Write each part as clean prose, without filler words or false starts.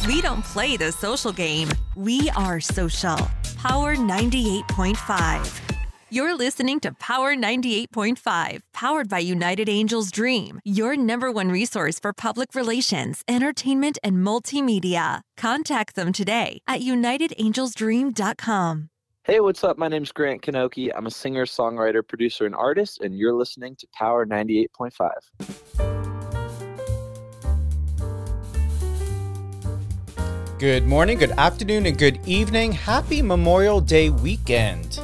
We don't play the social game. We are social. Power 98.5. You're listening to Power 98.5, powered by United Angels Dream, your #1 resource for public relations, entertainment, and multimedia. Contact them today at unitedangelsdream.com. Hey, what's up? My name's Grant Kanoki. I'm a singer, songwriter, producer, and artist, and you're listening to Power 98.5. Good morning, good afternoon, and good evening. Happy Memorial Day weekend.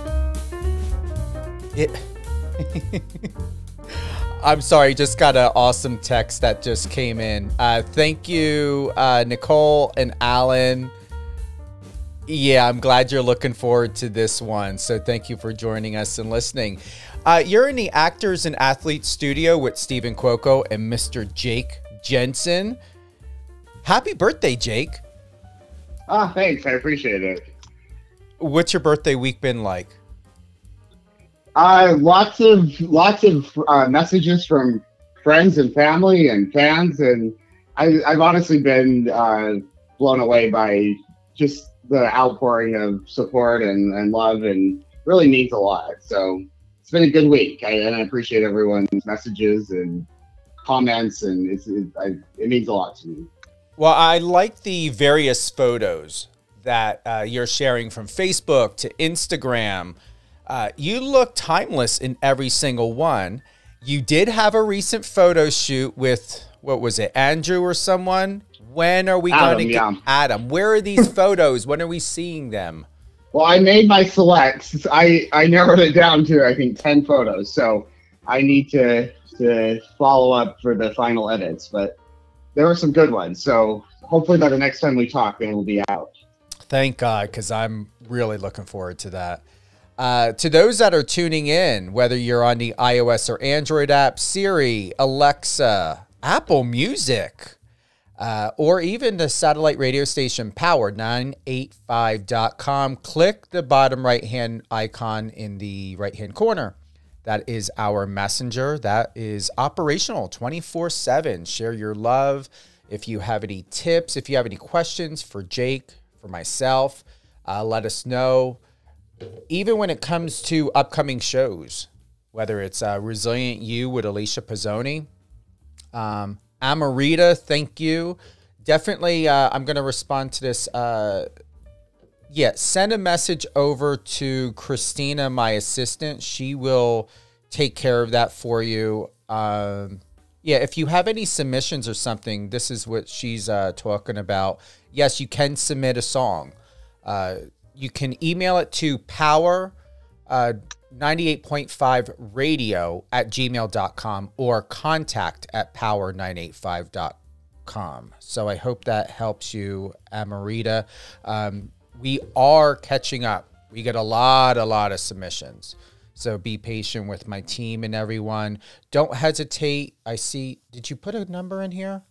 I'm sorry, just got an awesome text that just came in. Thank you, Nicole and Alan. Yeah, I'm glad you're looking forward to this one. So thank you for joining us and listening. You're in the Actors and Athletes studio with Stephen Cuoco and Mr. Jake Jensen. Happy birthday, Jake. Thanks. I appreciate it. What's your birthday week been like? Lots of messages from friends and family and fans, and I've honestly been blown away by just the outpouring of support and love, and really means a lot. So it's been a good week, and I appreciate everyone's messages and comments, and it means a lot to me. Well, I like the various photos that you're sharing from Facebook to Instagram. You look timeless in every single one. You did have a recent photo shoot with, what was it, Andrew or someone? When are we going to get Adam? Where are these photos? When are we seeing them? Well, I made my selects. I narrowed it down to, I think, 10 photos. So I need to follow up for the final edits. But there were some good ones. So hopefully by the next time we talk, it will be out. Thank God, because I'm really looking forward to that. To those that are tuning in, whether you're on the iOS or Android app, Siri, Alexa, Apple Music, or even the satellite radio station power985.com, click the bottom right-hand icon in the right-hand corner. That is our messenger. That is operational 24/7. Share your love. If you have any tips, if you have any questions for Jake, for myself, let us know. Even when it comes to upcoming shows, whether it's Resilient You with Alicia Pizzoni, Amarita, thank you. Definitely, I'm going to respond to this. Send a message over to Christina, my assistant. She will take care of that for you. If you have any submissions or something, this is what she's talking about. Yes, you can submit a song. You can email it to power98.5radio@gmail.com or contact@power985.com. So I hope that helps you, Amarita. We are catching up. We get a lot of submissions. So be patient with my team and everyone. Don't hesitate. I see, did you put a number in here?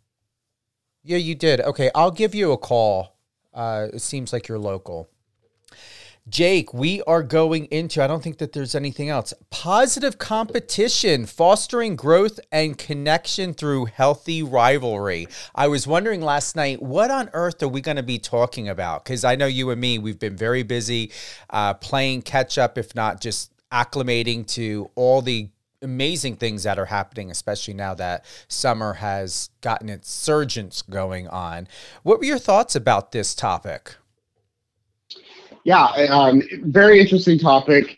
Yeah, you did. Okay, I'll give you a call. It seems like you're local. Jake, we are going into, I don't think that there's anything else. Positive competition, fostering growth and connection through healthy rivalry. I was wondering last night, what on earth are we going to be talking about? Because I know you and me, we've been very busy playing catch up, if not just acclimating to all the amazing things that are happening, especially now that summer has gotten its surgence going on. What were your thoughts about this topic? Yeah, very interesting topic.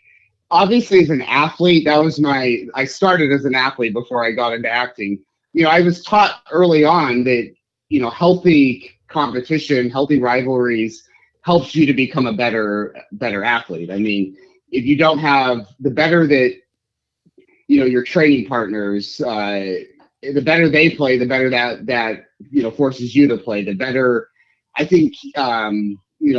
Obviously, as an athlete, I started as an athlete before I got into acting. I was taught early on that, healthy competition, healthy rivalries helps you to become a better athlete. I mean, if you don't have, the better that, your training partners, the better they play, the better that forces you to play, the better, I think,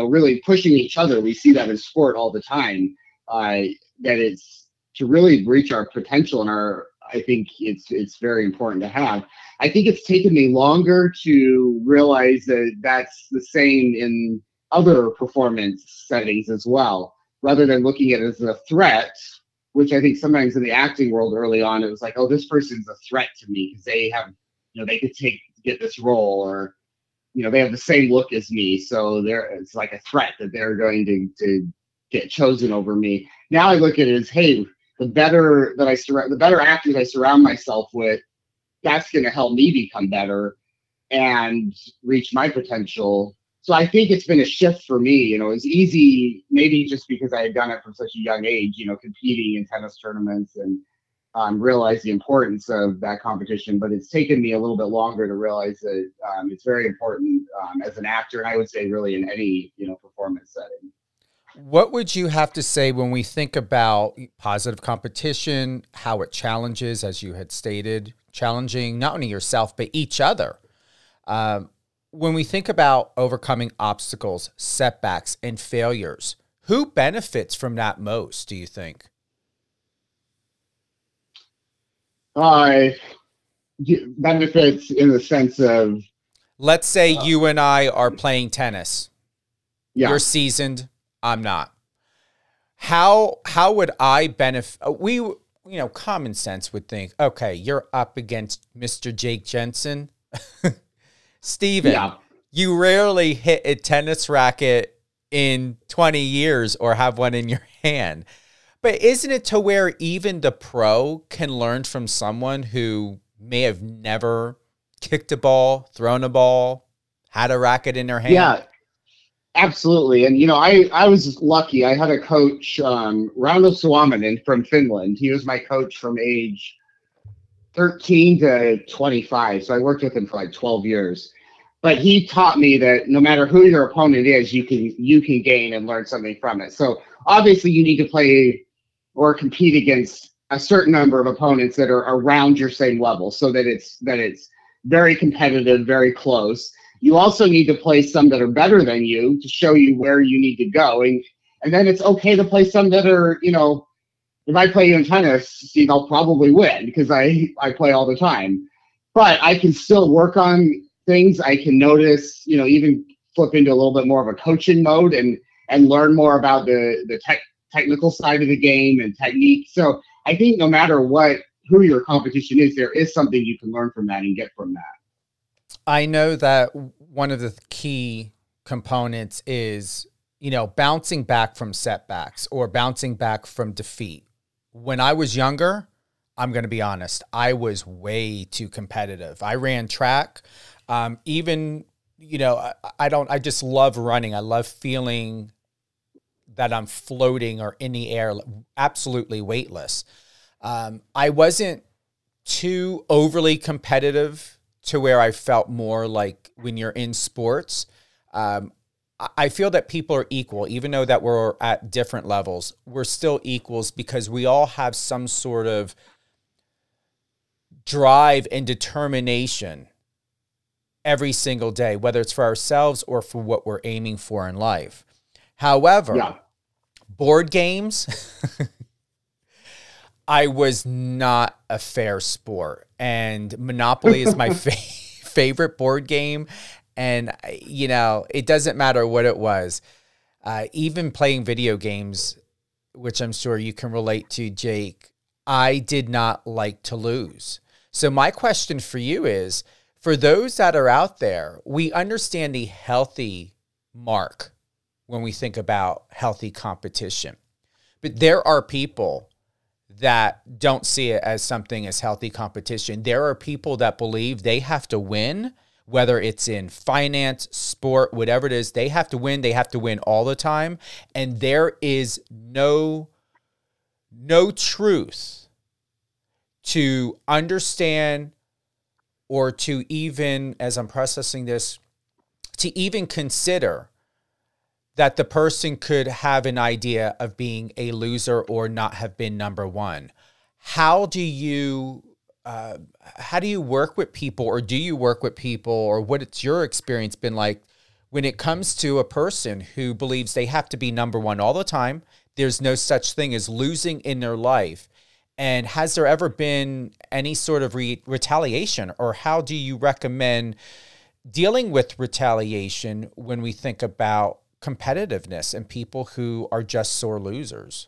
really pushing each other. We see that in sport all the time, that it's to really reach our potential and I think it's very important to have. I think it's taken me longer to realize that that's the same in other performance settings as well, rather than looking at it as a threat, which I think sometimes in the acting world early on, it was like, oh, this person's a threat to me because they have, they could get this role, or they have the same look as me, so it's like a threat that they're going to get chosen over me. Now I look at it as, hey, the better actors I surround myself with, that's going to help me become better and reach my potential. So I think it's been a shift for me. It's easy, maybe just because I had done it from such a young age, competing in tennis tournaments and realize the importance of that competition. But it's taken me a little bit longer to realize that it's very important as an actor, and I would say really in any, performance setting. What would you have to say when we think about positive competition, how it challenges, as you had stated, challenging not only yourself, but each other? When we think about overcoming obstacles, setbacks, and failures, who benefits from that most, do you think? Benefits in the sense of... Let's say you and I are playing tennis. Yeah. You're seasoned. I'm not. How would I benefit? Common sense would think, okay, you're up against Mr. Jake Jensen. Steven, yeah. You rarely hit a tennis racket in 20 years or have one in your hand. But isn't it to where even the pro can learn from someone who may have never kicked a ball, thrown a ball, had a racket in their hand? Yeah. Absolutely. And, I was lucky. I had a coach, Rauno Suominen from Finland. He was my coach from age 13 to 25. So I worked with him for like 12 years. But he taught me that no matter who your opponent is, you can gain and learn something from it. So obviously you need to play or compete against a certain number of opponents that are around your same level so that it's very competitive, very close. You also need to play some that are better than you to show you where you need to go. And then it's okay to play some that are, if I play you in tennis, I'll probably win because I play all the time. But I can still work on things. I can notice, even flip into a little bit more of a coaching mode and learn more about the technical side of the game and technique. So I think no matter who your competition is, there is something you can learn from that and get from that. I know that one of the key components is, bouncing back from setbacks or bouncing back from defeat. When I was younger, I'm going to be honest, I was way too competitive. I ran track. I just love running. I love feeling that I'm floating or in the air, absolutely weightless. I wasn't too overly competitive to where I felt more like when you're in sports. I feel that people are equal, even though that we're at different levels. We're still equals because we all have some sort of drive and determination every single day, whether it's for ourselves or for what we're aiming for in life. However, board games, I was not a fair sport. And Monopoly is my favorite board game. And, it doesn't matter what it was. Even playing video games, which I'm sure you can relate to, Jake, I did not like to lose. So my question for you is, for those that are out there, we understand the healthy mark when we think about healthy competition. But there are people that don't see it as something as healthy competition. There are people that believe they have to win, whether it's in finance, sport, whatever it is, they have to win. They have to win all the time. And there is no truth to understand or to even, as I'm processing this, to even consider that the person could have an idea of being a loser or not have been number one. How do you work with people, or do you work with people, or what's your experience been like when it comes to a person who believes they have to be number one all the time? There's no such thing as losing in their life. And has there ever been any sort of retaliation, or how do you recommend dealing with retaliation when we think about competitiveness and people who are just sore losers?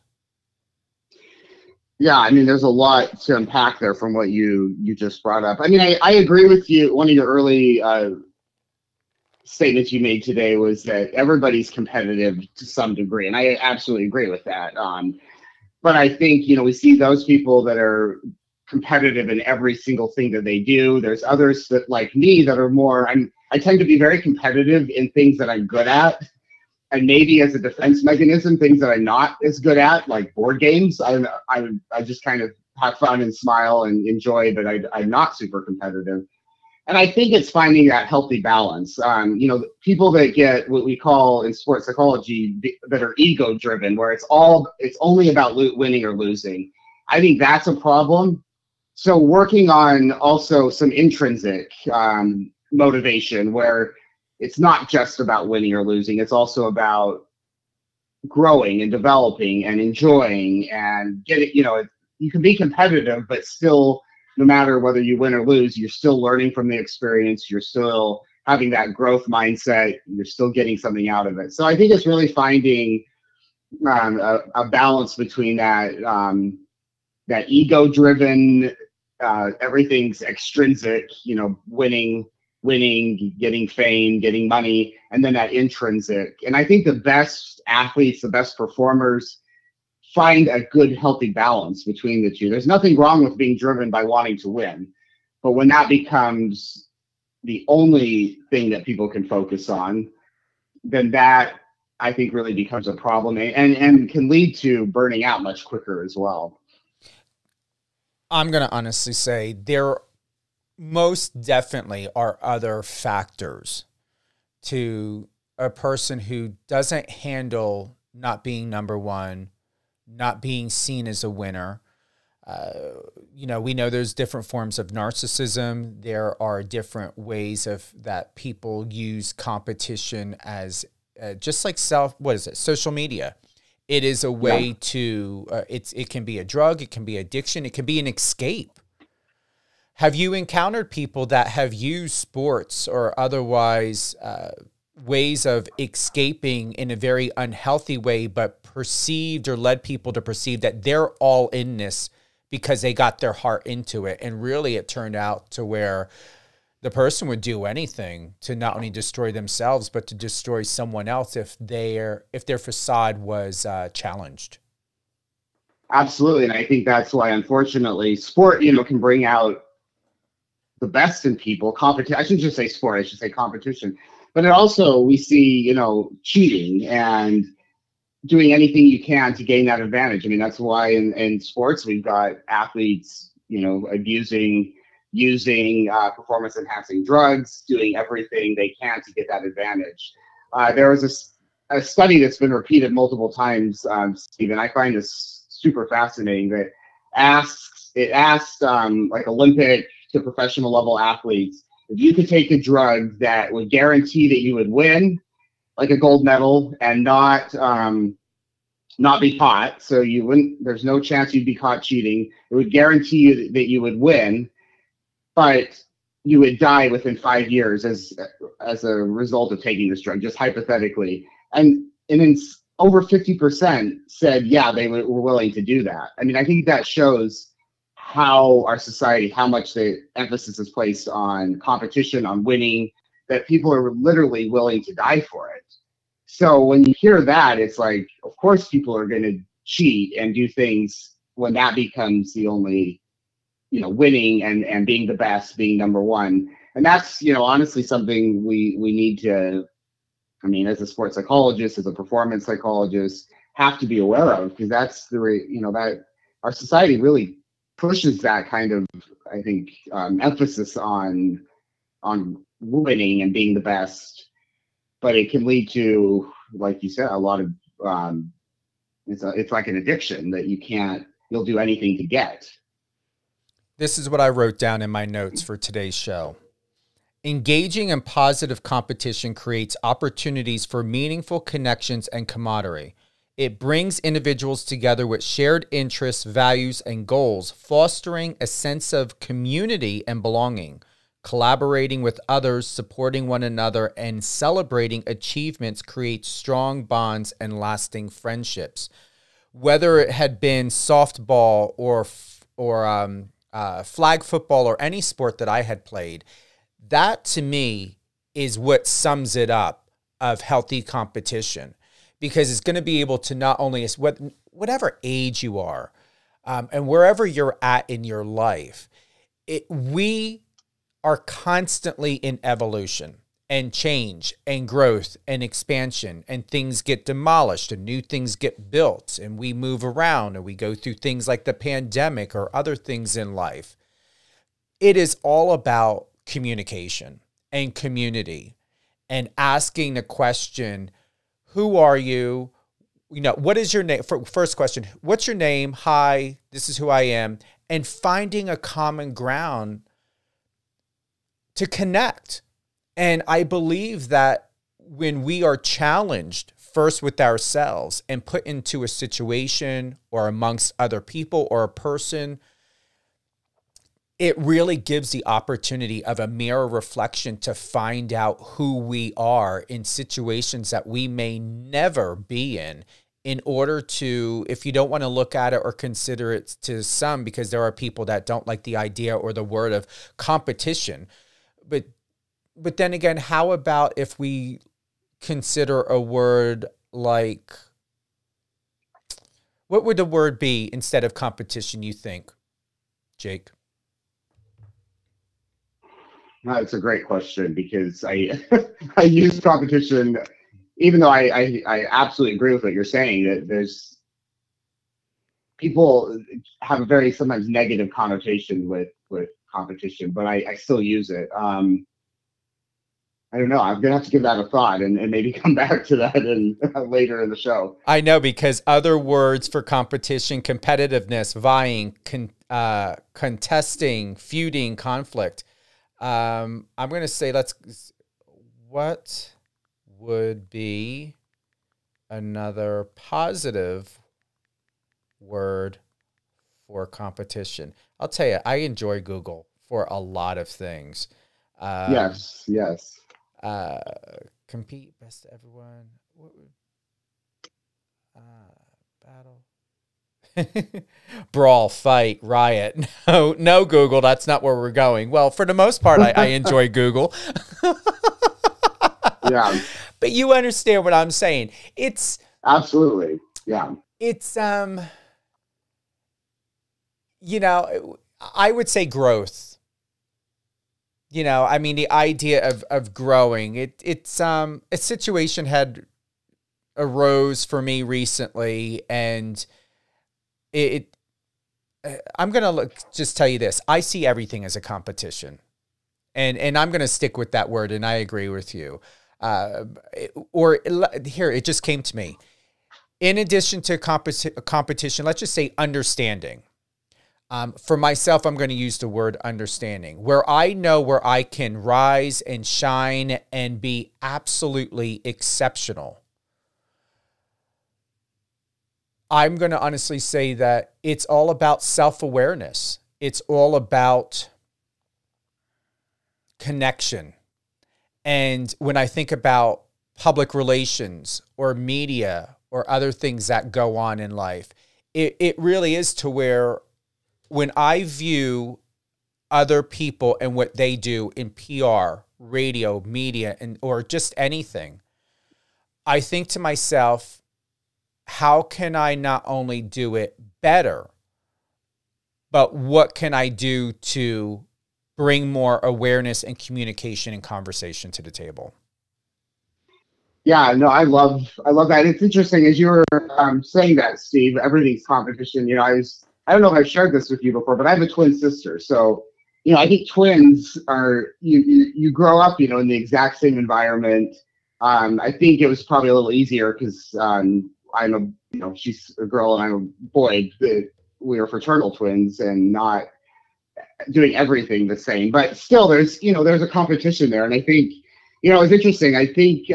Yeah, I mean, there's a lot to unpack there from what you just brought up. I mean, I agree with you. One of your early statements you made today was that everybody's competitive to some degree, and I absolutely agree with that. But I think, we see those people that are competitive in every single thing that they do. There's others that, like me, that are more, I tend to be very competitive in things that I'm good at. And maybe as a defense mechanism, things that I'm not as good at, like board games, I just kind of have fun and smile and enjoy, but I'm not super competitive. And I think it's finding that healthy balance. People that get what we call in sports psychology that are ego driven, where it's only about winning or losing. I think that's a problem. So working on also some intrinsic motivation, where it's not just about winning or losing. It's also about growing and developing and enjoying and getting, you can be competitive, but still, no matter whether you win or lose, you're still learning from the experience. You're still having that growth mindset. You're still getting something out of it. So I think it's really finding a balance between that ego-driven, everything's extrinsic, winning, getting fame, getting money, and then that intrinsic. And I think the best athletes, the best performers, find a good, healthy balance between the two. There's nothing wrong with being driven by wanting to win, but when that becomes the only thing that people can focus on, then that, I think, really becomes a problem and can lead to burning out much quicker as well. I'm going to honestly say there most definitely are other factors to a person who doesn't handle not being number one, not being seen as a winner. We know there's different forms of narcissism. There are different ways that people use competition as just like social media. It is a way to, it can be a drug, it can be addiction, it can be an escape. Have you encountered people that have used sports or otherwise ways of escaping in a very unhealthy way, but perceived or led people to perceive that they're all in this because they got their heart into it? And really it turned out to where the person would do anything to not only destroy themselves, but to destroy someone else if their facade was challenged. Absolutely. And I think that's why, unfortunately, sport, can bring out the best in people. I shouldn't just say sport, I should say competition. But it also, we see, cheating and doing anything you can to gain that advantage. I mean, that's why in sports, we've got athletes, using performance-enhancing drugs, doing everything they can to get that advantage. There was a study that's been repeated multiple times, Steve, and I find this super fascinating, that it asked like Olympic to professional level athletes, if you could take a drug that would guarantee that you would win, like a gold medal, and not be caught, so you wouldn't, there's no chance you'd be caught cheating. It would guarantee you that you would win, but you would die within 5 years as a result of taking this drug, just hypothetically. And then over 50% said, yeah, they were willing to do that. I mean, I think that shows how our society, how much the emphasis is placed on competition, on winning, that people are literally willing to die for it. So when you hear that, it's like, of course people are going to cheat and do things when that becomes the only, winning and being the best, being number one. And that's, honestly something we need to, as a sports psychologist, as a performance psychologist, have to be aware of, because that's that our society really pushes that kind of, I think, emphasis on winning and being the best. But it can lead to, like you said, a lot of it's like an addiction that you'll do anything to get. This is what I wrote down in my notes for today's show. Engaging in positive competition creates opportunities for meaningful connections and camaraderie. It brings individuals together with shared interests, values, and goals, fostering a sense of community and belonging. Collaborating with others, supporting one another, and celebrating achievements creates strong bonds and lasting friendships. Whether it had been softball or flag football or any sport that I had played, that to me is what sums it up of healthy competition, because it's going to be able to not only, whatever age you are, and wherever you're at in your life, we are constantly in evolution and change and growth and expansion, and things get demolished and new things get built, and we move around and we go through things like the pandemic or other things in life. It is all about communication and community and asking the question, who are you? You know, what is your name? First question, what's your name? Hi, this is who I am. And finding a common ground to connect. And I believe that when we are challenged first with ourselves and put into a situation or amongst other people or a person, it really gives the opportunity of a mirror reflection to find out who we are in situations that we may never be in order to, if you don't want to look at it or consider it, to some, because there are people that don't like the idea or the word of competition. But then again, how about if we consider a word like, what would the word be instead of competition, you think, Jake? That's a great question, because I I use competition, even though I absolutely agree with what you're saying, that there's people have a very sometimes negative connotation with competition, but I still use it. I don't know. I'm gonna have to give that a thought and maybe come back to that later in the show. I know, because other words for competition: competitiveness, vying, contesting, feuding, conflict. I'm going to say, what would be another positive word for competition? I'll tell you, I enjoy Google for a lot of things. Yes. Compete, best to everyone. What would, battle. Brawl, fight, riot. No, Google, that's not where we're going. Well, for the most part, I enjoy Google. Yeah. But you understand what I'm saying. It's absolutely, yeah. It's, you know, I would say growth. You know, I mean, the idea of growing. It's a situation had arose for me recently, and I'm going to just tell you this. I see everything as a competition, and I'm going to stick with that word. And I agree with you. Here, it just came to me. In addition to competition, let's just say understanding. For myself, I'm going to use the word understanding, where I know where I can rise and shine and be absolutely exceptional. I'm going to honestly say that it's all about self-awareness. It's all about connection. And when I think about public relations or media or other things that go on in life, it really is to where when I view other people and what they do in PR, radio, media, or just anything, I think to myself, how can I not only do it better, but what can I do to bring more awareness and communication and conversation to the table? Yeah, no, I love that. It's interesting as you were saying that, Steve. Everything's competition. You know, I don't know if I've shared this with you before, but I have a twin sister. So, you know, I think twins are you grow up, you know, in the exact same environment. I think it was probably a little easier because she's a girl and I'm a boy. We are fraternal twins and not doing everything the same, but still there's a competition there. And I think, you know, it's interesting. I think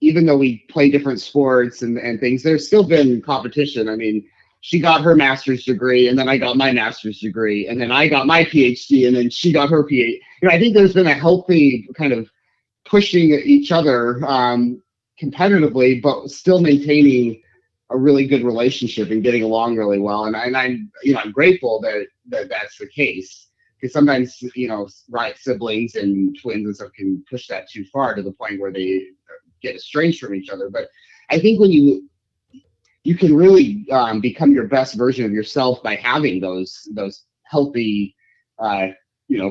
even though we play different sports and things, there's still been competition. I mean, she got her master's degree and then I got my master's degree and then I got my PhD and then she got her PhD. You know, I think there's been a healthy kind of pushing each other competitively, but still maintaining a really good relationship and getting along really well. And I'm grateful that that's the case, because sometimes, right, siblings and twins and stuff can push that too far to the point where they get estranged from each other. But I think when you can really become your best version of yourself by having those healthy,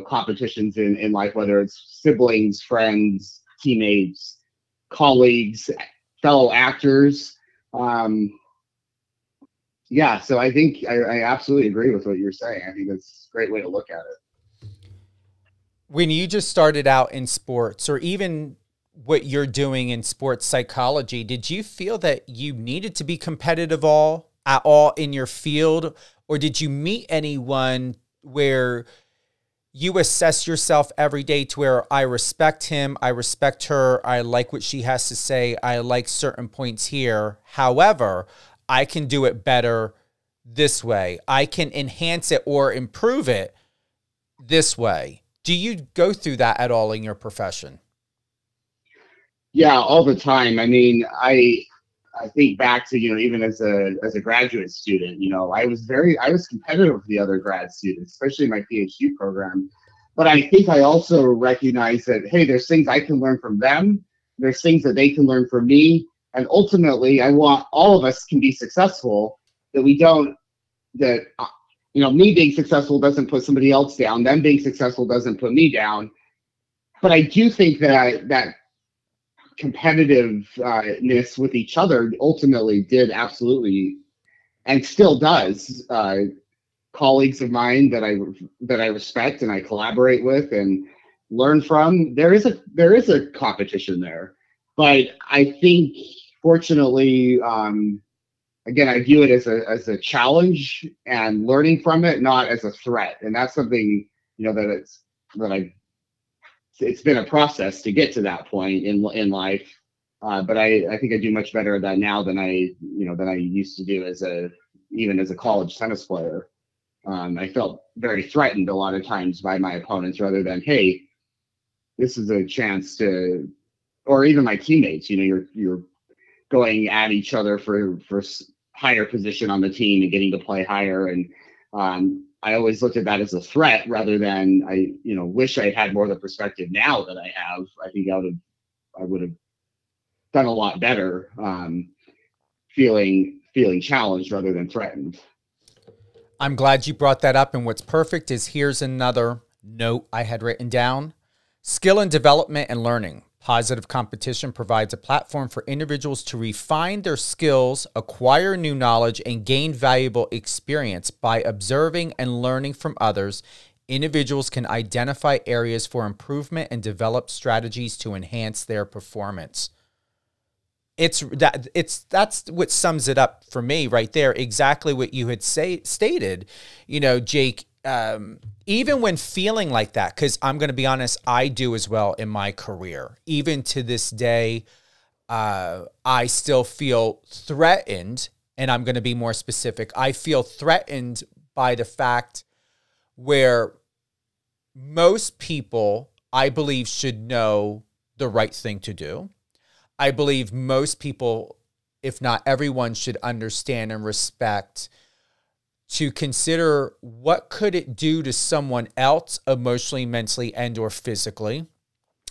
competitions in life, whether it's siblings, friends, teammates, colleagues, fellow actors. Yeah, so I think I absolutely agree with what you're saying. I think that's a great way to look at it. When you just started out in sports, or even what you're doing in sports psychology, did you feel that you needed to be competitive at all in your field? Or did you meet anyone where you assess yourself every day to where I respect him, I respect her, I like what she has to say, I like certain points here. However, I can do it better this way. I can enhance it or improve it this way. Do you go through that at all in your profession? Yeah, all the time. I mean, I think back to, even as a graduate student, I was competitive with the other grad students, especially in my PhD program. But I think I also recognize that, hey, there's things I can learn from them. There's things that they can learn from me. And ultimately, I want all of us can be successful, me being successful doesn't put somebody else down. Them being successful doesn't put me down. But I do think that competitiveness with each other ultimately did absolutely, and still does, colleagues of mine that I respect and I collaborate with and learn from. There is a competition there, but I think fortunately, again, I view it as a challenge and learning from it, not as a threat. And that's something it's been a process to get to that point in life. But I think I do much better at that now than I used to do even as a college tennis player. I felt very threatened a lot of times by my opponents rather than, hey, this is a chance to, or even my teammates, you're going at each other for higher position on the team and getting to play higher. And I always looked at that as a threat rather than I wish I had more of the perspective now that I have. I think I would have done a lot better, feeling challenged rather than threatened. I'm glad you brought that up. And what's perfect is here's another note I had written down. Skill and development and learning. Positive competition provides a platform for individuals to refine their skills, acquire new knowledge, and gain valuable experience. By observing and learning from others, individuals can identify areas for improvement and develop strategies to enhance their performance. That's what sums it up for me right there. Exactly what you had stated, Jake. Even when feeling like that, because I'm going to be honest, I do as well in my career. Even to this day, I still feel threatened, and I'm going to be more specific. I feel threatened by the fact where most people, I believe, should know the right thing to do. I believe most people, if not everyone, should understand and respect to consider what could it do to someone else emotionally, mentally, and or physically.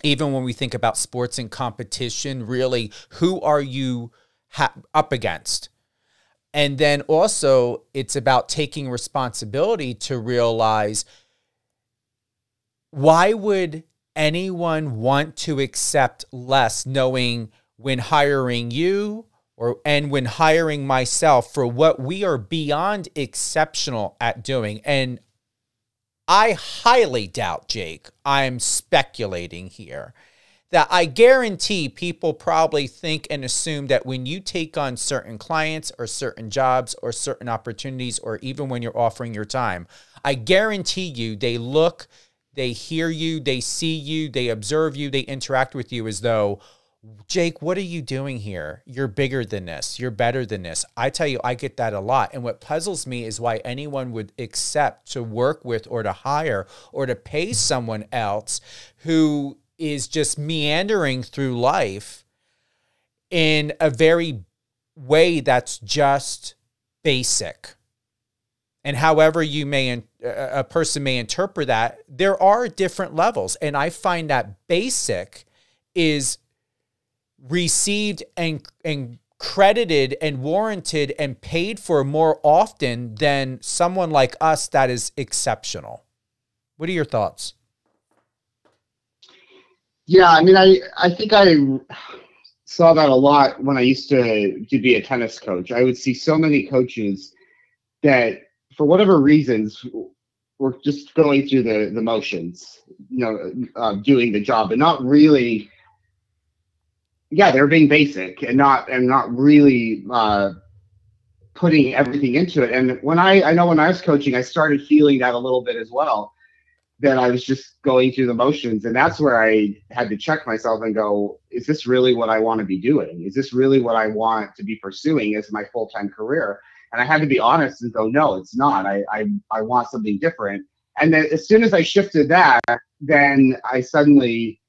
Even when we think about sports and competition, really, who are you up against? And then also it's about taking responsibility to realize, why would anyone want to accept less, knowing when hiring you and when hiring myself for what we are beyond exceptional at doing? And I highly doubt, Jake, I'm speculating here, that I guarantee people probably think and assume that when you take on certain clients or certain jobs or certain opportunities, or even when you're offering your time, I guarantee you they look, they hear you, they see you, they observe you, they interact with you as though, Jake, what are you doing here? You're bigger than this. You're better than this. I tell you, I get that a lot. And what puzzles me is why anyone would accept to work with or to hire or to pay someone else who is just meandering through life in a very way that's just basic. And however you may, a person may interpret that, there are different levels. And I find that basic is received and credited and warranted and paid for more often than someone like us that is exceptional. What are your thoughts? Yeah, I mean, I think I saw that a lot when I used to be a tennis coach. I would see so many coaches that, for whatever reasons, were just going through the motions, doing the job, and not really. Yeah, they're being basic and not really putting everything into it. And when I know when I was coaching, I started feeling that a little bit as well. That I was just going through the motions, and that's where I had to check myself and go, is this really what I want to be doing? Is this really what I want to be pursuing as my full-time career? And I had to be honest and go, no, it's not. I want something different. And then as soon as I shifted that, then I suddenly,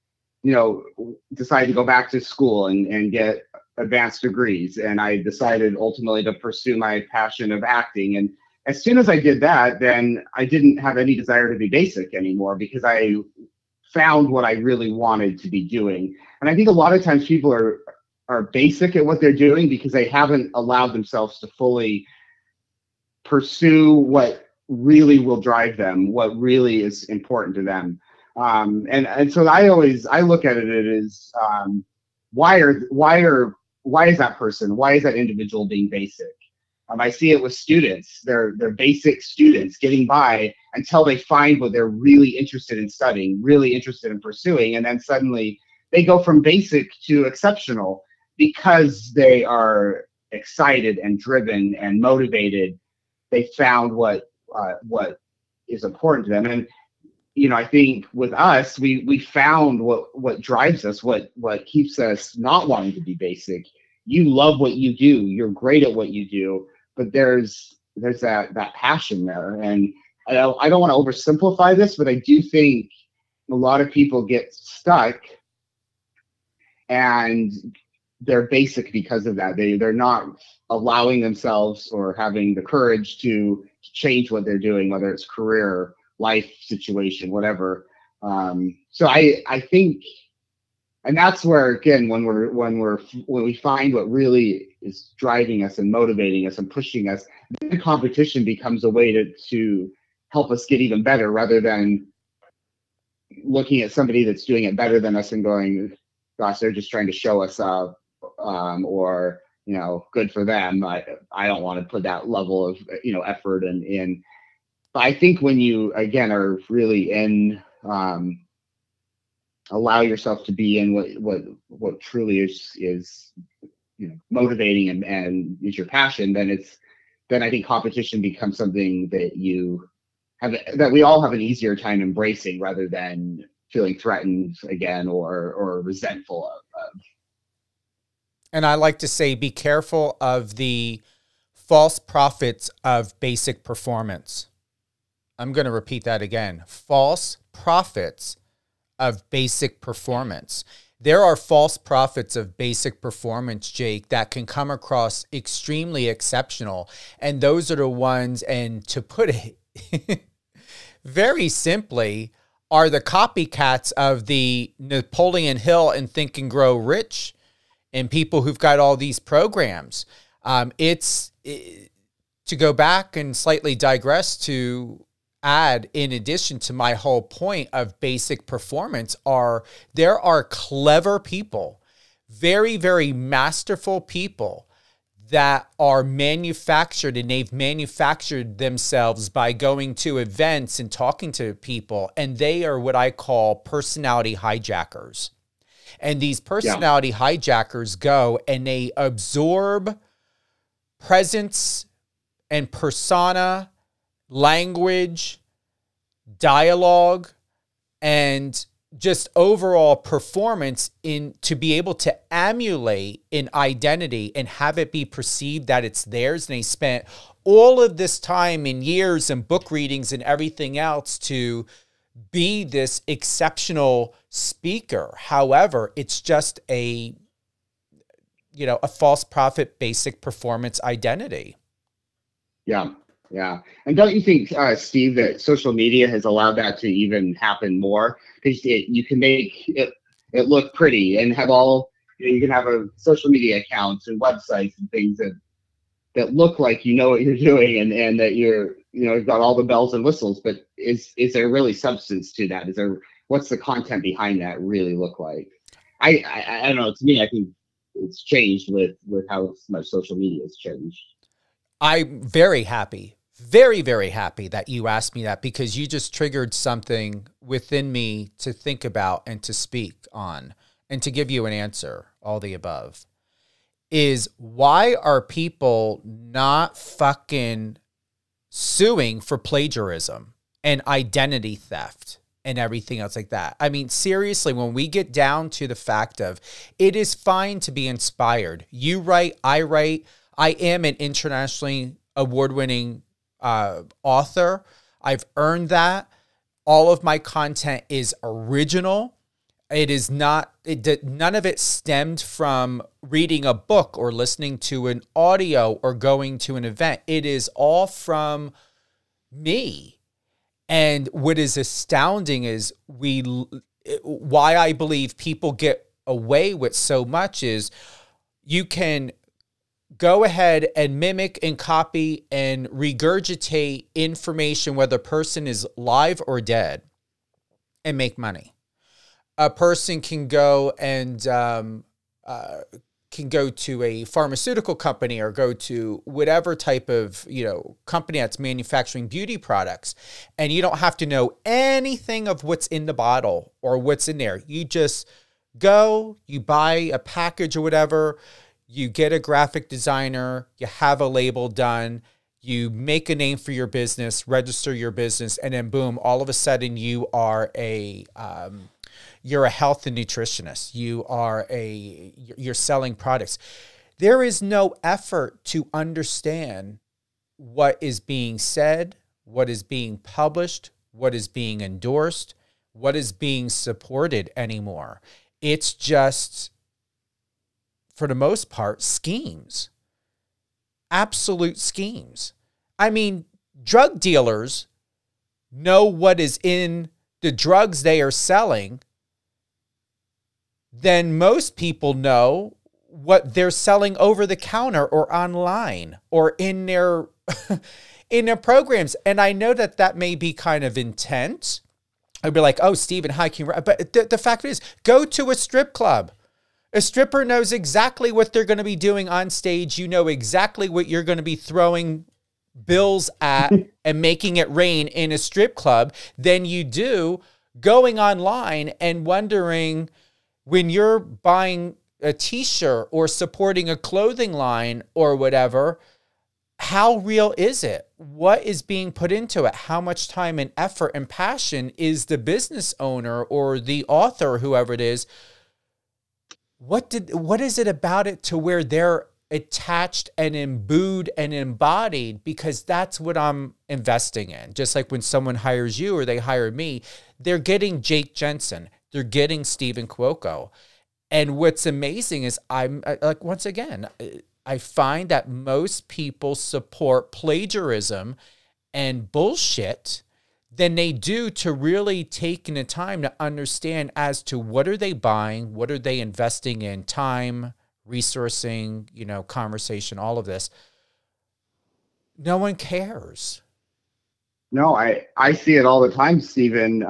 decided to go back to school and get advanced degrees. And I decided ultimately to pursue my passion of acting. And as soon as I did that, then I didn't have any desire to be basic anymore, because I found what I really wanted to be doing. And I think a lot of times people are basic at what they're doing because they haven't allowed themselves to fully pursue what really will drive them, what really is important to them. And so I look at it as why is that person, why is that individual being basic? I see it with students. They're basic students getting by until they find what they're really interested in studying, really interested in pursuing, and then suddenly they go from basic to exceptional because they are excited and driven and motivated. They found what is important to them. And I think with us, we found what drives us, what keeps us not wanting to be basic. You love what you do. You're great at what you do. But there's that passion there. And I don't want to oversimplify this, but I do think a lot of people get stuck and they're basic because of that. They're not allowing themselves or having the courage to change what they're doing, whether it's career, life situation, whatever. So I think, and that's where, again, when we find what really is driving us and motivating us and pushing us, then competition becomes a way to help us get even better, rather than looking at somebody that's doing it better than us and going, gosh, they're just trying to show us up, or good for them. I don't want to put that level of effort in. But I think when you, again, are really in, allow yourself to be in what truly is motivating and is your passion, then I think competition becomes something that we all have an easier time embracing, rather than feeling threatened again or resentful of. And I like to say, be careful of the false prophets of basic performance. I'm going to repeat that again. False prophets of basic performance. There are false prophets of basic performance, Jake, that can come across extremely exceptional. And those are the ones, and to put it very simply, are the copycats of the Napoleon Hill and Think and Grow Rich, and people who've got all these programs. To go back and slightly digress, to add, in addition to my whole point of basic performance, there are clever people, very, very masterful people that are manufactured, and they've manufactured themselves by going to events and talking to people, and they are what I call personality hijackers. And these personality hijackers go and they absorb presence and persona, language, dialogue, and just overall performance to be able to emulate an identity and have it be perceived that it's theirs. And they spent all of this time and years and book readings and everything else to be this exceptional speaker. However, it's just a false prophet basic performance identity. Yeah, Yeah. And don't you think, Steve, that social media has allowed that to even happen more? Because you can make it look pretty and have all, you can have a social media accounts and websites and things that look like you know what you're doing, and that you're, you've got all the bells and whistles, but is there really substance to that? What's the content behind that really look like? I don't know. To me, I think it's changed with how much social media has changed. I'm very happy, very, very happy that you asked me that, because you just triggered something within me to think about and to speak on and to give you an answer, all the above. Is why are people not fucking suing for plagiarism and identity theft and everything else like that? I mean, seriously, when we get down to the fact of it is fine to be inspired. You write, I write. I am an internationally award-winning author. I've earned that. All of my content is original. It is not, none of it stemmed from reading a book or listening to an audio or going to an event. It is all from me. And what is astounding is why I believe people get away with so much is you can go ahead and mimic and copy and regurgitate information, whether a person is live or dead, and make money. A person can go and can go to a pharmaceutical company or go to whatever type of company that's manufacturing beauty products, and you don't have to know anything of what's in the bottle or what's in there. You just go, you buy a package or whatever, you get a graphic designer, you have a label done, you make a name for your business, register your business, and then boom, all of a sudden you are you're a health and nutritionist. You're selling products. There is no effort to understand what is being said, what is being published, what is being endorsed, what is being supported anymore. It's just, for the most part, schemes. Absolute schemes. I mean, drug dealers know what is in the drugs they are selling, then most people know what they're selling over the counter or online or in their in their programs. And I know that may be kind of intense. I'd be like, oh, Stephen, hi, can you... But the fact is, go to a strip club. A stripper knows exactly what they're going to be doing on stage. You know exactly what you're going to be throwing bills at and making it rain in a strip club than you do going online and wondering, when you're buying a t-shirt or supporting a clothing line or whatever, how real is it? What is being put into it? How much time and effort and passion is the business owner or the author, whoever it is? What is it about it to where they're attached and imbued and embodied? Because that's what I'm investing in. Just like when someone hires you or they hire me, they're getting Jake Jensen. They're getting Stephen Cuoco. And what's amazing is once again, I find that most people support plagiarism and bullshit than they do to really taking the time to understand as to what are they buying, what are they investing in, time, resourcing, conversation, all of this. No one cares. No, I see it all the time, Stephen,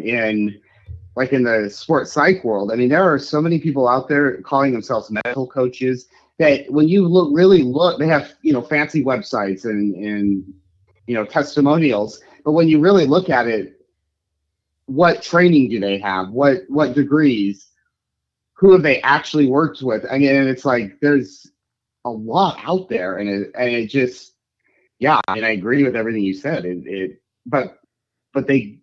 in the sports psych world. I mean, there are so many people out there calling themselves medical coaches that when you really look, they have, fancy websites and testimonials. But when you really look at it, what training do they have? What degrees? Who have they actually worked with? I mean, and it's like, there's a lot out there, and it just, yeah, I mean, I agree with everything you said. But they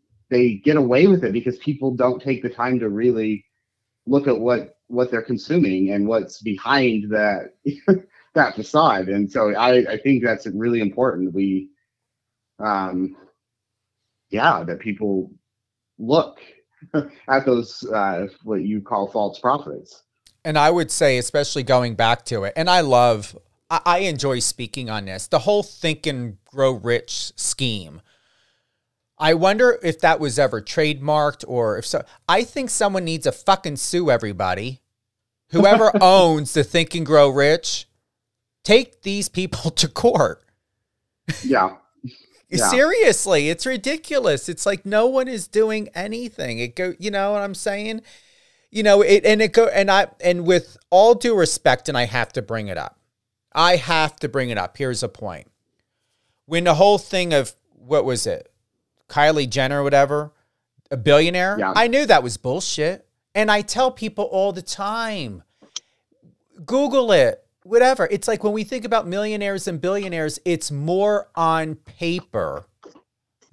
get away with it because people don't take the time to really look at what they're consuming and what's behind that that facade. And so I think that's really important. That people look at those what you call false prophets. And I would say, especially going back to it, and I love I enjoy speaking on this. The whole Think and Grow Rich scheme. I wonder if that was ever trademarked or if so. I think someone needs to fucking sue everybody. Whoever owns the Think and Grow Rich, take these people to court. Yeah. Yeah. Seriously, it's ridiculous. It's like no one is doing anything. You know what I'm saying? You know, and with all due respect, and I have to bring it up. Here's a point. When the whole thing of, what was it? Kylie Jenner or whatever, a billionaire? Yeah. I knew that was bullshit. And I tell people all the time, Google it. Whatever. It's like when we think about millionaires and billionaires, it's more on paper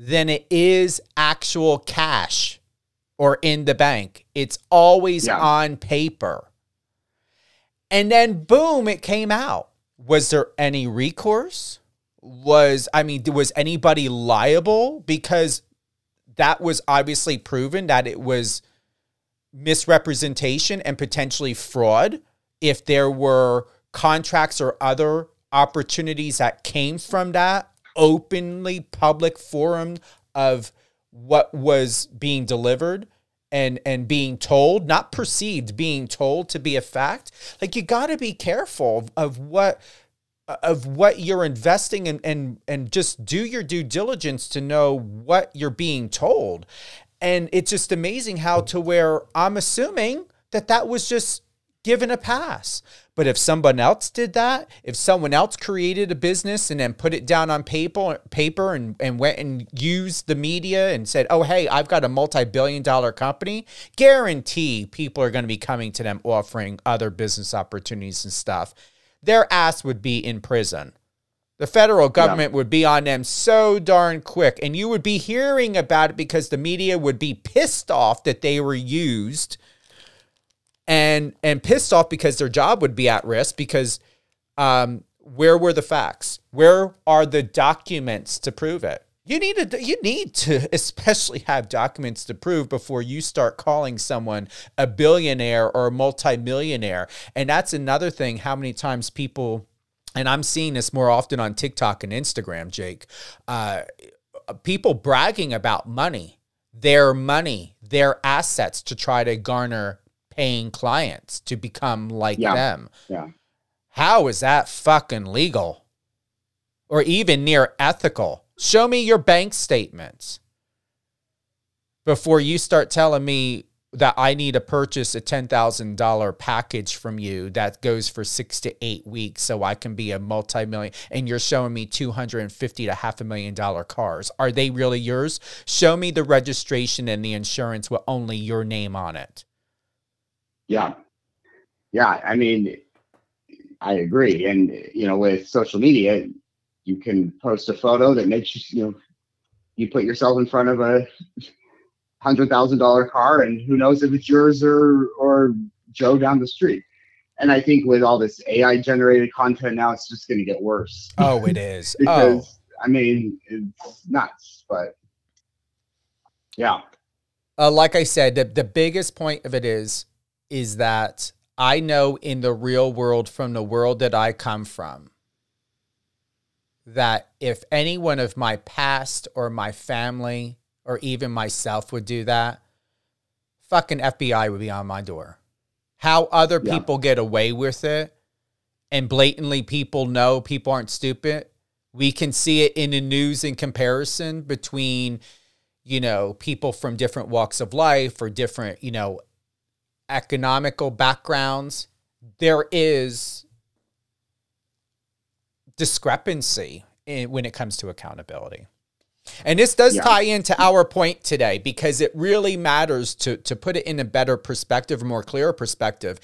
than it is actual cash or in the bank. It's always on paper. And then boom, it came out. Was there any recourse? Was anybody liable? Because that was obviously proven that it was misrepresentation and potentially fraud. If there were contracts or other opportunities that came from that openly public forum of what was being delivered and being told, not perceived, being told to be a fact. Like, you got to be careful of what you're investing in, and just do your due diligence to know what you're being told. And it's just amazing how, to where I'm assuming that was just given a pass. But if someone else did that, if someone else created a business and then put it down on paper and went and used the media and said, oh, hey, I've got a multi-billion-dollar company, guarantee people are going to be coming to them offering other business opportunities and stuff. Their ass would be in prison. The federal government would be on them so darn quick. And you would be hearing about it because the media would be pissed off that they were used, and pissed off because their job would be at risk, because where were the facts? Where are the documents to prove it? You need to especially have documents to prove before you start calling someone a billionaire or a multimillionaire. And that's another thing, how many times people, and I'm seeing this more often on TikTok and Instagram, Jake, people bragging about money, their assets, to try to garner paying clients to become like them. Yeah. How is that fucking legal or even near ethical? Show me your bank statements before you start telling me that I need to purchase a $10,000 package from you that goes for 6 to 8 weeks so I can be a multi-million, and you're showing me $250,000 to $500,000 cars. Are they really yours? Show me the registration and the insurance with only your name on it. Yeah. Yeah. I mean, I agree. And, with social media, you can post a photo that makes you put yourself in front of a $100,000 car, and who knows if it's yours or Joe down the street. And I think with all this AI generated content now, it's just going to get worse. Oh, it is. Because, I mean, it's nuts, but yeah. Like I said, the biggest point of it is that I know in the real world, from the world that I come from, that if anyone of my past or my family or even myself would do that, fucking FBI would be on my door. How other people get away with it, and blatantly people know people aren't stupid. We can see it in the news in comparison between, people from different walks of life or different, economical backgrounds. There is discrepancy when it comes to accountability. And this does tie into our point today, because it really matters to put it in a better perspective, a more clear perspective.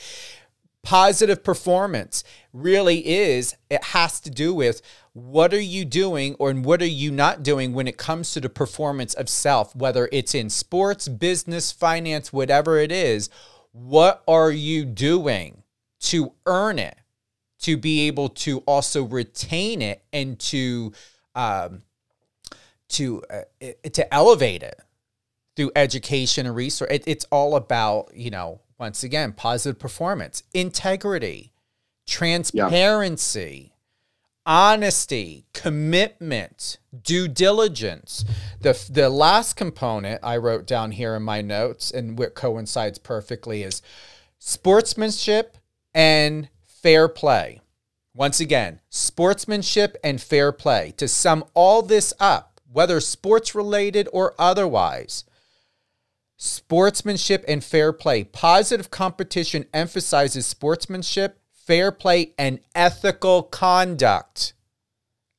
Positive performance really it has to do with what are you doing or what are you not doing when it comes to the performance of self, whether it's in sports, business, finance, whatever it is. What are you doing to earn it, to be able to also retain it, and to elevate it through education and research? It's all about, once again, positive performance, integrity, transparency, honesty, commitment, due diligence. The last component I wrote down here in my notes, and what coincides perfectly, is sportsmanship and fair play. Once again, sportsmanship and fair play. To sum all this up, whether sports related or otherwise, sportsmanship and fair play. Positive competition emphasizes sportsmanship, fair play, and ethical conduct.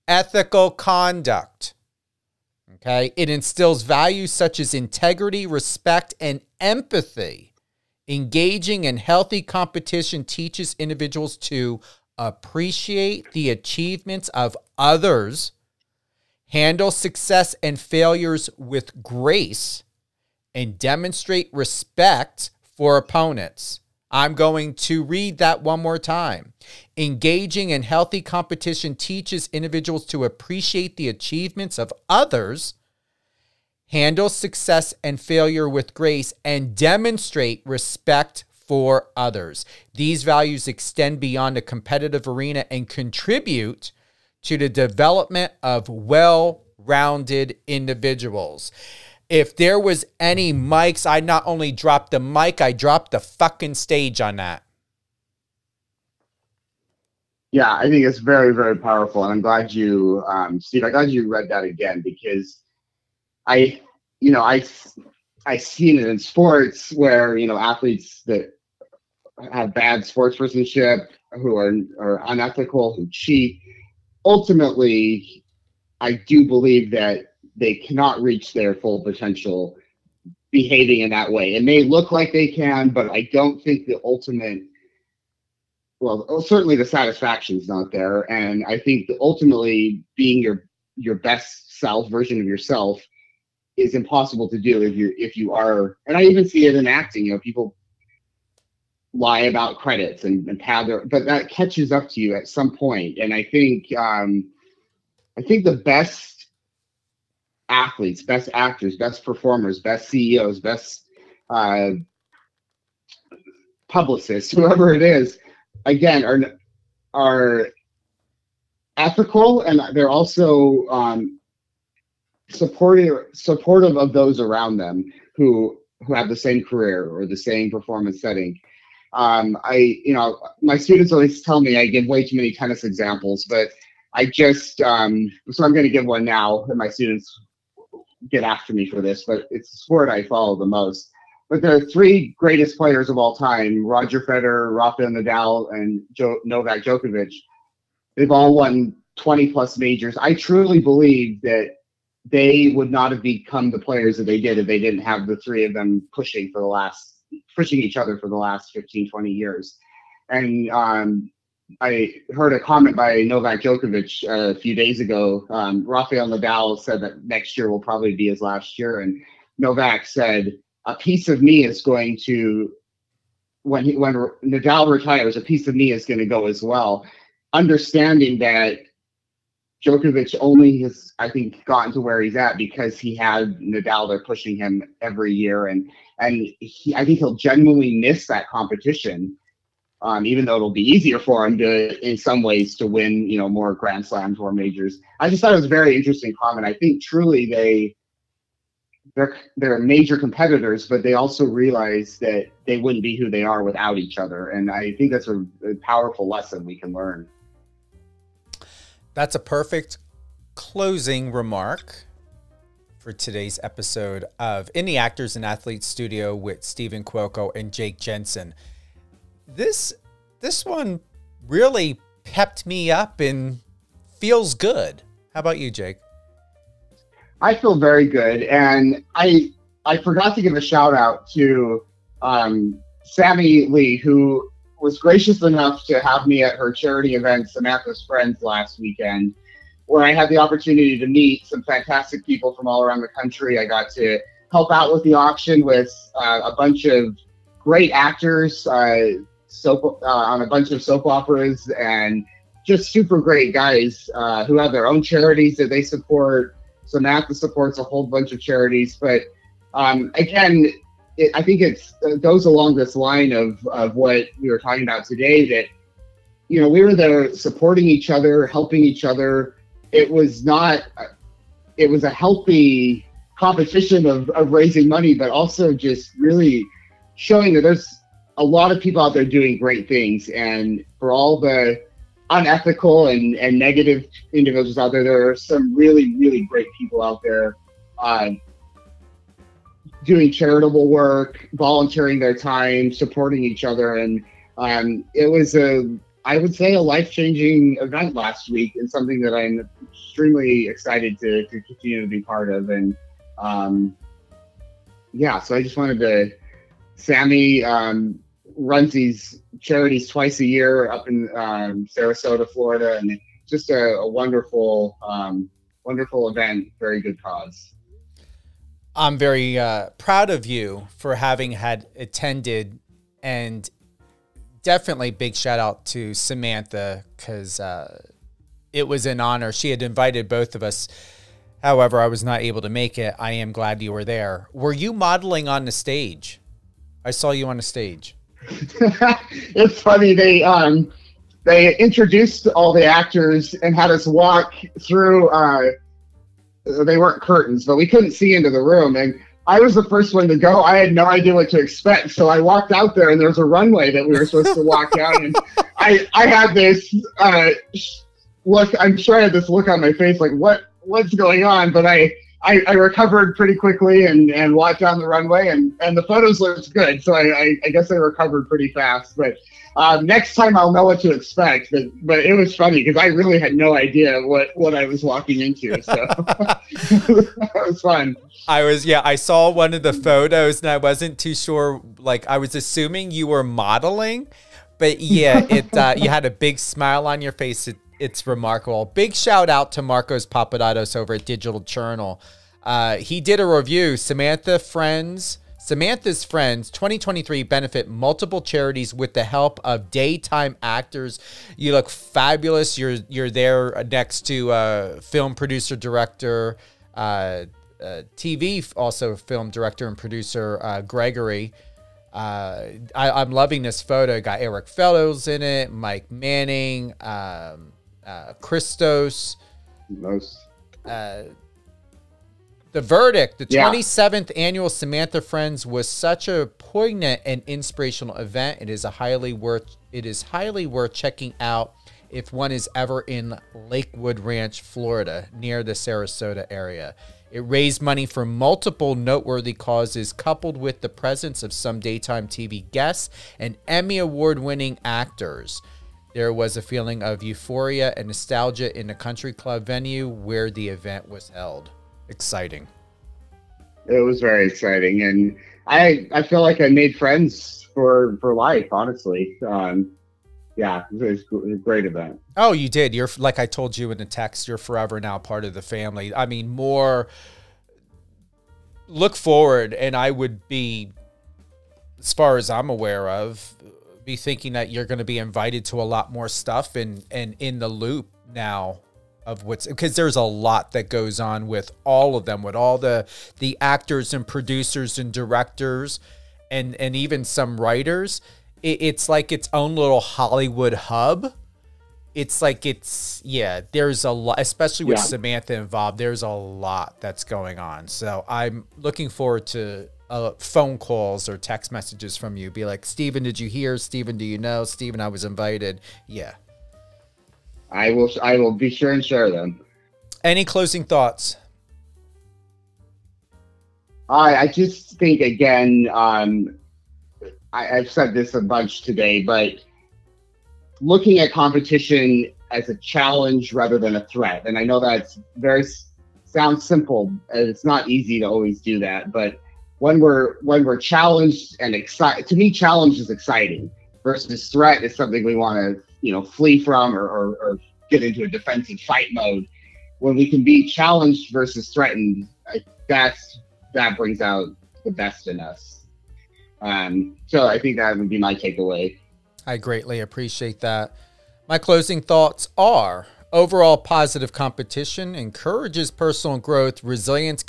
Ethical conduct. Okay? It instills values such as integrity, respect, and empathy. Engaging in healthy competition teaches individuals to appreciate the achievements of others, handle success and failures with grace, and demonstrate respect for opponents. I'm going to read that one more time. Engaging in healthy competition teaches individuals to appreciate the achievements of others, handle success and failure with grace, and demonstrate respect for others. These values extend beyond the competitive arena and contribute to the development of well-rounded individuals. If there was any mics, I not only dropped the mic, I dropped the fucking stage on that. Yeah, I think it's very, very powerful. And I'm glad you, Steve, I'm glad you read that again, because I've seen it in sports where, athletes that have bad sportsmanship, who are unethical, who cheat. Ultimately, I do believe that they cannot reach their full potential behaving in that way. It may look like they can, but I don't think the ultimate, well, certainly the satisfaction's not there. And I think that ultimately being your best self, version of yourself, is impossible to do if you are, and I even see it in acting, people lie about credits and pad their, but that catches up to you at some point. And I think the best athletes, best actors, best performers, best CEOs, best publicists, whoever it is, again, are ethical, and they're also supportive of those around them who have the same career or the same performance setting. My students always tell me I give way too many tennis examples, but I just, so I'm going to give one now, and my students get after me for this, but it's the sport I follow the most. But the three greatest players of all time, Roger Federer, Rafael Nadal, and Novak Djokovic, they've all won 20 plus majors. I truly believe that they would not have become the players that they did if they didn't have the three of them pushing each other for the last 15, 20 years. And I heard a comment by Novak Djokovic a few days ago. Rafael Nadal said that next year will probably be his last year. And Novak said, a piece of me is going to, when Nadal retires, a piece of me is going to go as well. Understanding that Djokovic only has, I think, gotten to where he's at because he had Nadal there pushing him every year. And I think he'll genuinely miss that competition. Even though it'll be easier for him in some ways to win, more Grand Slams, more majors. I just thought it was a very interesting comment. I think truly they're major competitors, but they also realize that they wouldn't be who they are without each other. And I think that's a powerful lesson we can learn. That's a perfect closing remark for today's episode of In the Actors and Athletes Studio with Stephen Cuoco and Jake Jensen. This one really pepped me up and feels good. How about you, Jake? I feel very good, and I forgot to give a shout out to Sammy Lee, who was gracious enough to have me at her charity event, Samantha's Friends, last weekend, where I had the opportunity to meet some fantastic people from all around the country. I got to help out with the auction with a bunch of great actors, on a bunch of soap operas, and just super great guys who have their own charities that they support. Samantha supports a whole bunch of charities, but again, I think it goes along this line of what we were talking about today, that we were there supporting each other, helping each other. It was a healthy competition of raising money, but also just really showing that there's a lot of people out there doing great things. And for all the unethical and negative individuals out there, there are some really, really great people out there doing charitable work, volunteering their time, supporting each other. And it was I would say, a life-changing event last week, and something that I'm extremely excited to continue to be part of. And so I just wanted to, Sammy runs these charities twice a year up in Sarasota, Florida, and just a wonderful event, very good cause. I'm very proud of you for having had attended, and definitely big shout out to Samantha, because it was an honor. She had invited both of us. However, I was not able to make it. I am glad you were there. Were you modeling on the stage? I saw you on the stage. It's funny. They introduced all the actors and had us walk through. They weren't curtains, but we couldn't see into the room. And I was the first one to go. I had no idea what to expect. So I walked out there, and there was a runway that we were supposed to walk down. And I had this look. I'm sure I had this look on my face, like, what's going on? But I recovered pretty quickly and walked down the runway, and the photos looked good. So I guess I recovered pretty fast. But next time I'll know what to expect. But it was funny because I really had no idea what I was walking into. So that was fun. I saw one of the photos, and I wasn't too sure. Like, I was assuming you were modeling, but yeah, you had a big smile on your face. It's remarkable. Big shout out to Marcos Papadopoulos over at Digital Journal. He did a review. Samantha's Friends 2023 benefit multiple charities with the help of daytime actors. You look fabulous. You're there next to film producer, director, TV also film director and producer Gregory. I'm loving this photo. Got Eric Fellows in it, Mike Manning, Christos. The verdict, the 27th annual Samantha Friends was such a poignant and inspirational event. It is highly worth checking out if one is ever in Lakewood Ranch, Florida, near the Sarasota area. It raised money for multiple noteworthy causes, coupled with the presence of some daytime TV guests and Emmy Award-winning actors. There was a feeling of euphoria and nostalgia in the country club venue where the event was held. Exciting. It was very exciting, and I feel like I made friends for life, honestly. Yeah, it was a great event. Oh, you did. You're, like I told you in the text, you're forever now part of the family. I mean, more look forward, and I would be, as far as I'm aware of, be thinking that you're going to be invited to a lot more stuff and in the loop now of what's, because there's a lot that goes on with all of them, with all the actors and producers and directors and even some writers. It's like its own little Hollywood hub. It's like there's a lot, especially with Samantha involved, there's a lot that's going on. So I'm looking forward to phone calls or text messages from you. Be like, Steven, did you hear? Steven, do you know? Steven, I was invited. Yeah. I will be sure and share them. Any closing thoughts? I just think, again, I've said this a bunch today, but looking at competition as a challenge rather than a threat. And I know that's sounds simple, and it's not easy to always do that. But when we're challenged and excited, to me, challenge is exciting versus threat is something we want to, flee from or get into a defensive fight mode. When we can be challenged versus threatened, that brings out the best in us. So I think that would be my takeaway. I greatly appreciate that. My closing thoughts are: overall positive competition encourages personal growth, resilience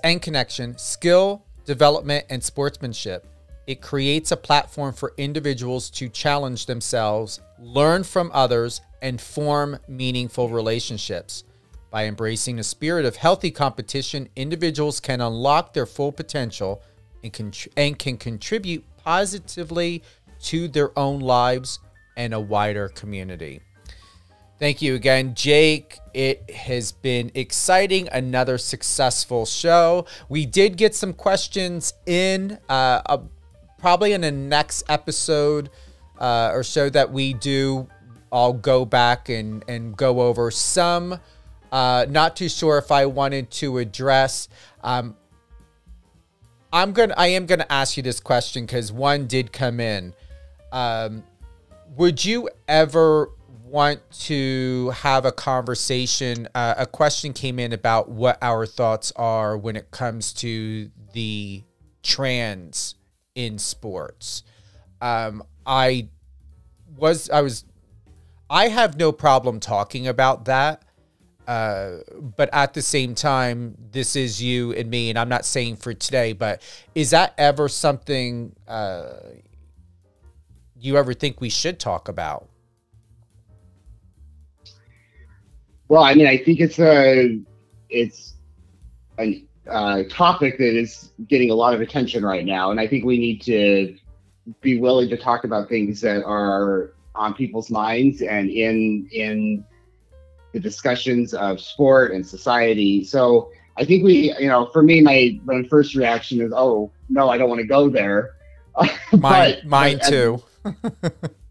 and connection, skill development, and sportsmanship. It creates a platform for individuals to challenge themselves, learn from others, and form meaningful relationships. By embracing a spirit of healthy competition, individuals can unlock their full potential and can contribute positively to their own lives and a wider community. Thank you again, Jake. It has been exciting. Another successful show. We did get some questions in, probably in the next episode or so that we do. I'll go back and go over some. Not too sure if I wanted to address. I am gonna ask you this question because one did come in. Would you ever want to have a conversation? A question came in about what our thoughts are when it comes to the trans in sports. I have no problem talking about that. But at the same time, this is you and me, and I'm not saying for today, but is that ever something you ever think we should talk about? Well, I mean, I think it's a topic that is getting a lot of attention right now, and I think we need to be willing to talk about things that are on people's minds and in the discussions of sport and society. So I think for me, my first reaction is, oh no, I don't want to go there. Mine too.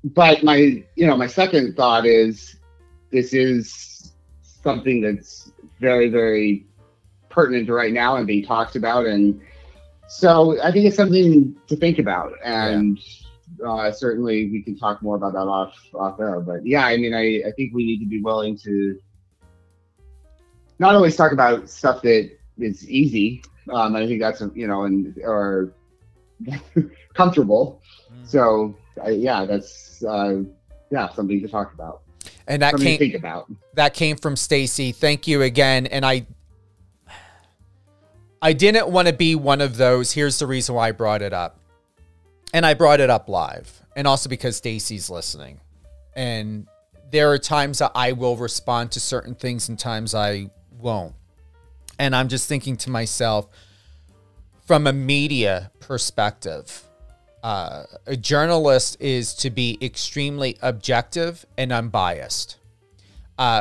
But my second thought is this is something that's very, very pertinent right now and being talked about. And so I think it's something to think about. And certainly we can talk more about that off air. But yeah, I mean, I think we need to be willing to not always talk about stuff that is easy. I think that's, or comfortable. So that's something to talk about. And that something to think about. That came from Stacy. Thank you again. And I didn't want to be one of those. Here's the reason why I brought it up. And I brought it up live. And also because Stacy's listening. And there are times that I will respond to certain things and times I won't. And I'm just thinking to myself, from a media perspective, a journalist is to be extremely objective and unbiased.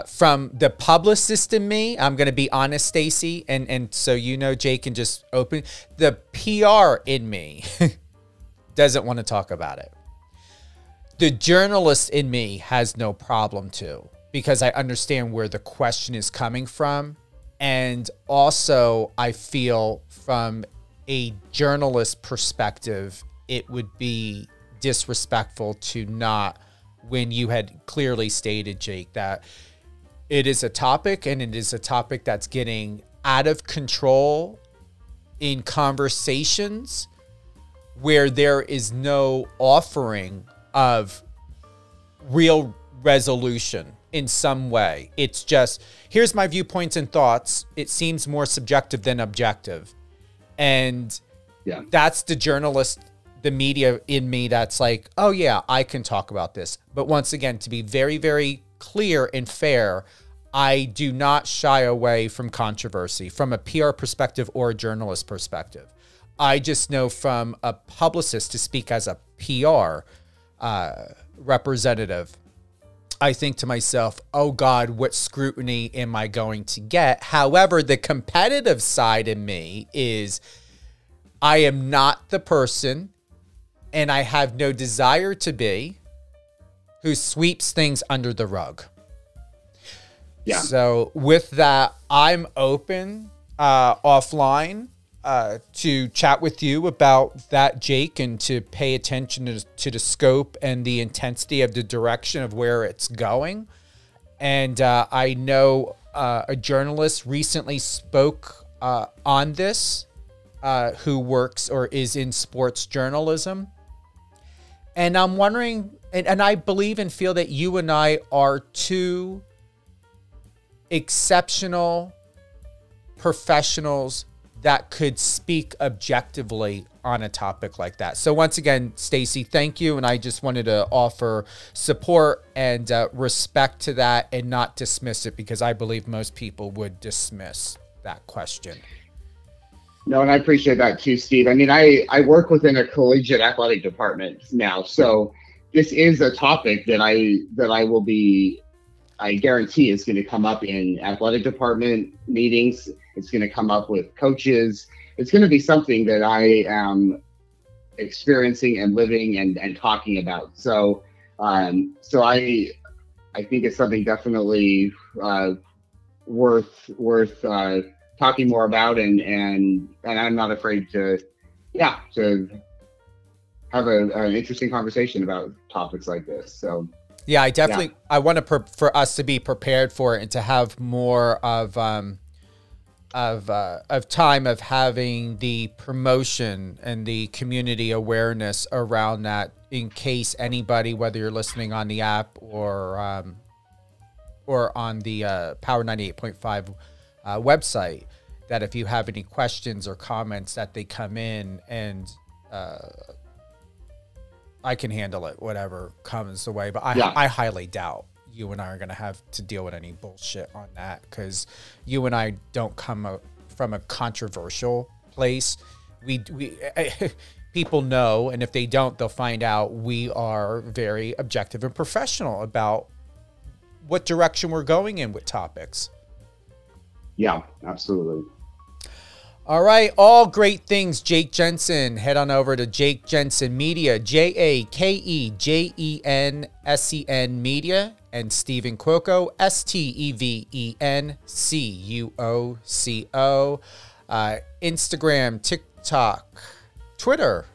From the publicist in me, I'm going to be honest, Stacy, and so Jake can just open. The PR in me doesn't want to talk about it. The journalist in me has no problem to, because I understand where the question is coming from. And also I feel from a journalist perspective, it would be disrespectful to not, when you had clearly stated, Jake, that it is a topic and it is a topic that's getting out of control in conversations where there is no offering of real resolution in some way. It's just, here's my viewpoints and thoughts. It seems more subjective than objective. And that's the journalist, the media in me that's like, oh yeah, I can talk about this. But once again, to be very, very clear and fair, I do not shy away from controversy from a PR perspective or a journalist perspective. I just know from a publicist, to speak as a PR representative, I think to myself, oh God, what scrutiny am I going to get? However, the competitive side in me is I am not the person, and I have no desire to be, who sweeps things under the rug. Yeah. So with that, I'm open offline to chat with you about that, Jake, and to pay attention to the scope and the intensity of the direction of where it's going. And I know a journalist recently spoke on this who works or is in sports journalism. And I'm wondering, and I believe and feel that you and I are two exceptional professionals that could speak objectively on a topic like that. So once again, Stacy, thank you. And I just wanted to offer support and respect to that and not dismiss it, because I believe most people would dismiss that question. No, and I appreciate that too, Steve. I mean, I work within a collegiate athletic department now, so this is a topic that I guarantee is going to come up in athletic department meetings. It's going to come up with coaches. It's going to be something that I am experiencing and living and talking about. So I think it's something definitely worth talking more about, and I'm not afraid to have an interesting conversation about topics like this. So yeah, I want for us to be prepared for it and to have more of time of having the promotion and the community awareness around that, in case anybody, whether you're listening on the app or on the Power 98.5 website, that if you have any questions or comments, that they come in and I can handle it, whatever comes the way. But I highly doubt you and I are going to have to deal with any bullshit on that, because you and I don't come from a controversial place. We people know, and if they don't, they'll find out we are very objective and professional about what direction we're going in with topics. Yeah, absolutely. All right, all great things, Jake Jensen. Head on over to Jake Jensen Media, JakeJensen Media, and Stephen Cuoco, StevenCuoco, Instagram, TikTok, Twitter,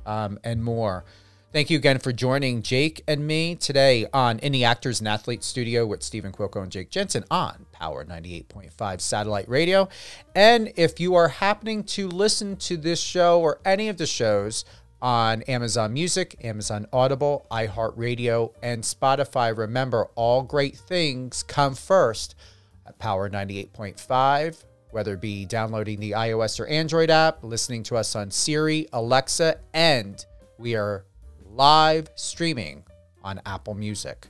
and more. Thank you again for joining Jake and me today on In the Actors and Athletes Studio with Stephen Cuoco and Jake Jensen on Power 98.5 Satellite Radio. And if you are happening to listen to this show or any of the shows on Amazon Music, Amazon Audible, iHeartRadio, and Spotify, remember, all great things come first at Power 98.5, whether it be downloading the iOS or Android app, listening to us on Siri, Alexa, and we are live streaming on Apple Music.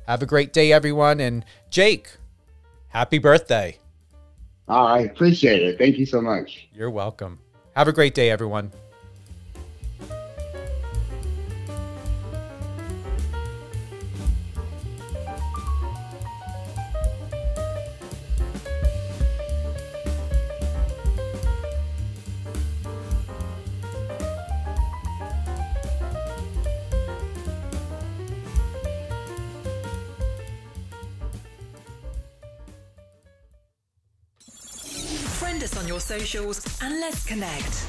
Have a great day, everyone. And Jake, happy birthday. I appreciate it. Thank you so much. You're welcome. Have a great day, everyone. Friend us on your socials and let's connect.